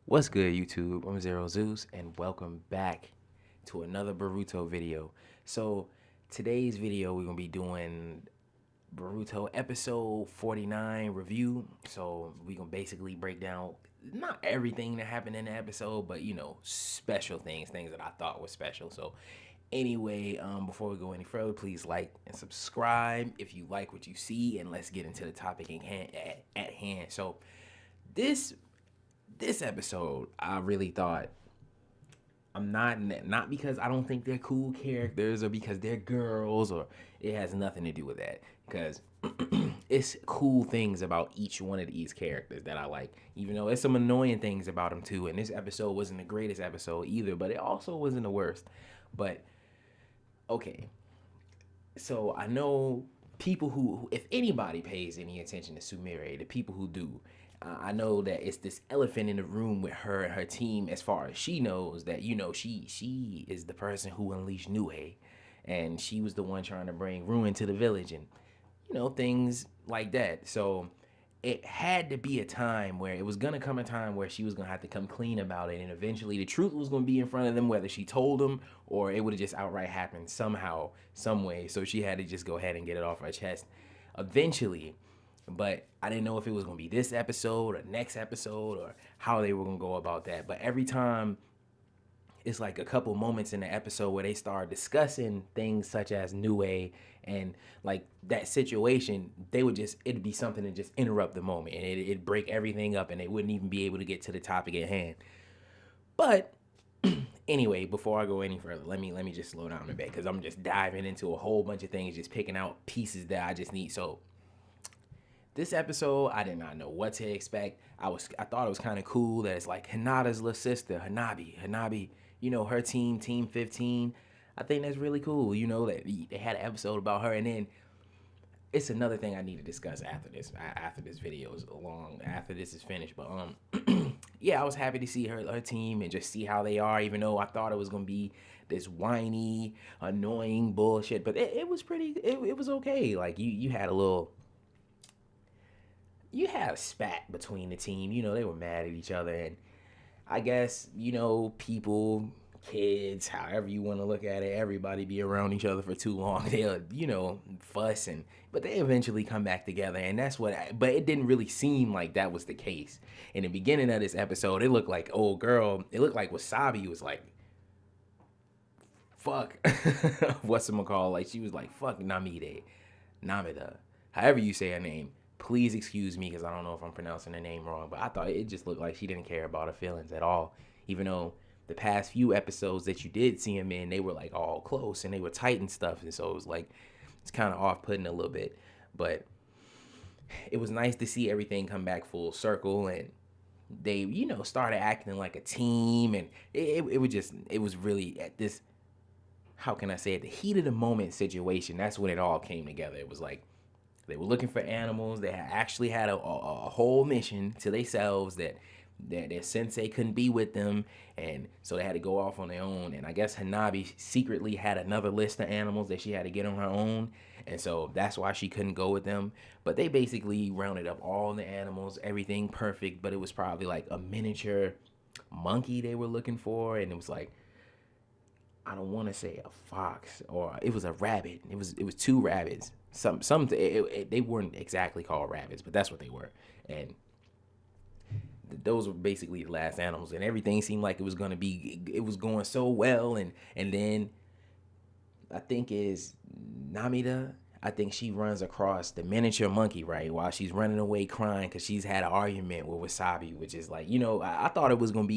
What's good, YouTube? I'm Zero Zeus, and welcome back to another Boruto video. So, today's video, we're gonna be doing Boruto episode 49 review. So, we're gonna basically break down not everything that happened in the episode, but special things that I thought were special. So, anyway, before we go any further, please like and subscribe if you like what you see, and let's get into the topic at hand. So, this this episode, I really thought I'm not because I don't think they're cool characters or because they're girls, or it has nothing to do with that, because it's cool things about each one of these characters that I like, even though there's some annoying things about them too. And this episode wasn't the greatest episode either, but it also wasn't the worst. But okay, so I know people who, if anybody pays any attention to Sumire, the people who do, I know that it's this elephant in the room with her and her team. As far as she knows, that she is the person who unleashed Nue, and she was the one trying to bring ruin to the village, and things like that. So it had to be a time where it was gonna come a time where she was gonna have to come clean about it, and eventually the truth was gonna be in front of them, whether she told them or it would have just outright happened somehow, some way. So she had to just go ahead and get it off her chest eventually. But I didn't know if it was gonna be this episode or next episode or how they were gonna go about that. But every time, it's like a couple moments in the episode where they start discussing things such as Nue and like that situation, it'd be something to just interrupt the moment, and it'd break everything up, and they wouldn't even be able to get to the topic at hand. But anyway, before I go any further, let me just slow down a bit, because I'm just diving into a whole bunch of things, just picking out pieces that I just need. So this episode, I did not know what to expect. I thought it was kind of cool that it's like Hinata's little sister, Hanabi, her team, Team 15. I think that's really cool, that they had an episode about her. And then it's another thing I need to discuss after this video is after this is finished. But yeah, I was happy to see her team and just see how they are, even though I thought it was gonna be this whiny, annoying bullshit. But it was it was okay. Like you had a spat between the team. They were mad at each other, and I guess, people, kids, however you want to look at it, everybody be around each other for too long. They'll, fuss, but they eventually come back together. And but it didn't really seem like that was the case. In the beginning of this episode, it looked like it looked like Wasabi was like, fuck, whatchamacall, like she was like, fuck Namida, however you say her name. Please excuse me, because I don't know if I'm pronouncing her name wrong, but I thought it just looked like she didn't care about her feelings at all. Even though the past few episodes that you did see him in, they were like all close and they were tight and stuff. And so it was like, it's kind of off-putting a little bit. But it was nice to see everything come back full circle, and they, started acting like a team. And it was really at this, how can I say it, the heat of the moment situation. That's when it all came together. It was like, they were looking for animals. They actually had a whole mission to themselves, that their sensei couldn't be with them, and so they had to go off on their own. And I guess Hanabi secretly had another list of animals that she had to get on her own, and so that's why she couldn't go with them. But they basically rounded up all the animals, everything perfect, but it was probably like a miniature monkey they were looking for, and it was like, I don't want to say a fox, or it was a rabbit. It was two rabbits. They weren't exactly called rabbits, but that's what they were. And those were basically the last animals, and everything seemed like it was going so well. And then I think is Namida. I think she runs across the miniature monkey, right, while she's running away crying because she's had an argument with Wasabi, which is like, I thought it was gonna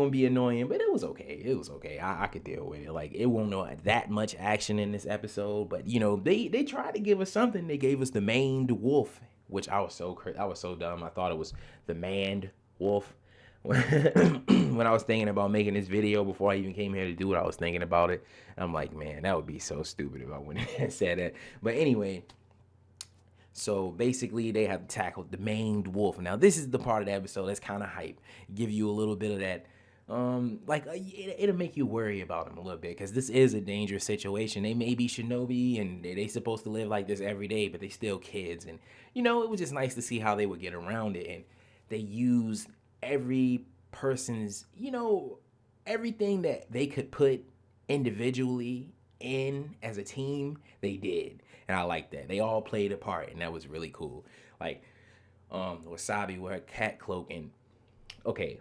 be annoying, but it was okay. It was okay. I could deal with it. Like, it won't know that much action in this episode, but they tried to give us something. They gave us the maned wolf, which I was so dumb. I thought it was the maned wolf. When I was thinking about making this video, before I even came here to do it, I was thinking about it. I'm like, man, that would be so stupid if I went and said that. But anyway, so basically, they have tackled the maned wolf. Now, this is the part of the episode that's kind of hype. Give you a little bit of that it'll make you worry about them a little bit because this is a dangerous situation. They may be shinobi and they supposed to live like this every day, but they still kids. And it was just nice to see how they would get around it. And they used every person's, everything that they could put individually in as a team, they did. And I like that. They all played a part, and that was really cool. Like, Wasabi with her cat cloak. And okay,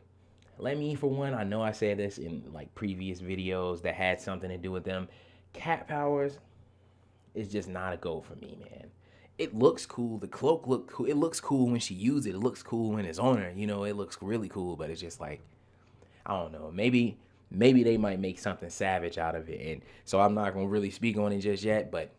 let me, for one, I know I said this in like previous videos that had something to do with them. Cat powers is just not a go for me, man. It looks cool. The cloak look cool. It looks cool when she uses it. It looks cool when it's on her. It looks really cool. But it's just like, I don't know. Maybe they might make something savage out of it. And so I'm not gonna really speak on it just yet. But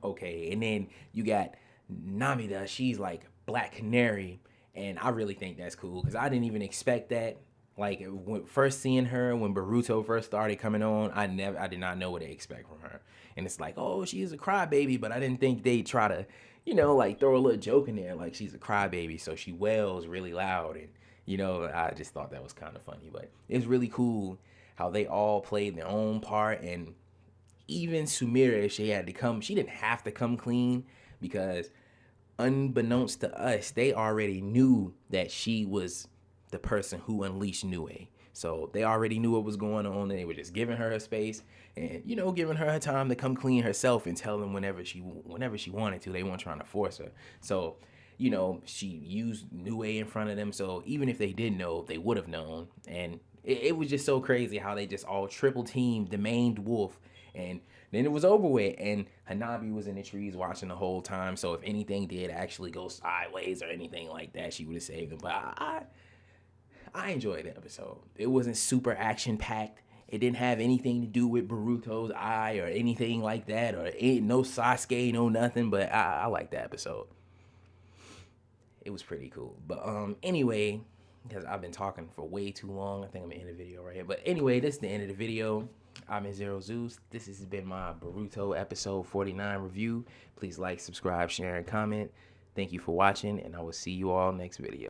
okay. And then you got Namida. She's like Black Canary, and I really think that's cool because I didn't even expect that. Like when first seeing her when Boruto first started coming on, I did not know what to expect from her. And it's like, oh, she is a crybaby, but I didn't think they'd try to, like throw a little joke in there, like she's a crybaby, so she wails really loud, and I just thought that was kind of funny. But it's really cool how they all played their own part, and even Sumire, she didn't have to come clean because unbeknownst to us, they already knew that she was the person who unleashed Nue. So they already knew what was going on, and they were just giving her a space and giving her her time to come clean herself and tell them whenever she wanted to. They weren't trying to force her. So she used Nue in front of them. So even if they didn't know, they would have known. And it was just so crazy how they just all triple teamed the main wolf. And then it was over with, and Hanabi was in the trees watching the whole time. So if anything did actually go sideways or anything like that, she would have saved them. But I enjoyed the episode. It wasn't super action packed. It didn't have anything to do with Boruto's eye or anything like that, or no Sasuke, no nothing. But I liked the episode. It was pretty cool. But anyway, because I've been talking for way too long, I think I'm gonna end the video right here. But anyway, this is the end of the video. I'm in Zero Zeus. This has been my Boruto episode 49 review. Please like, subscribe, share, and comment. Thank you for watching, and I will see you all next video.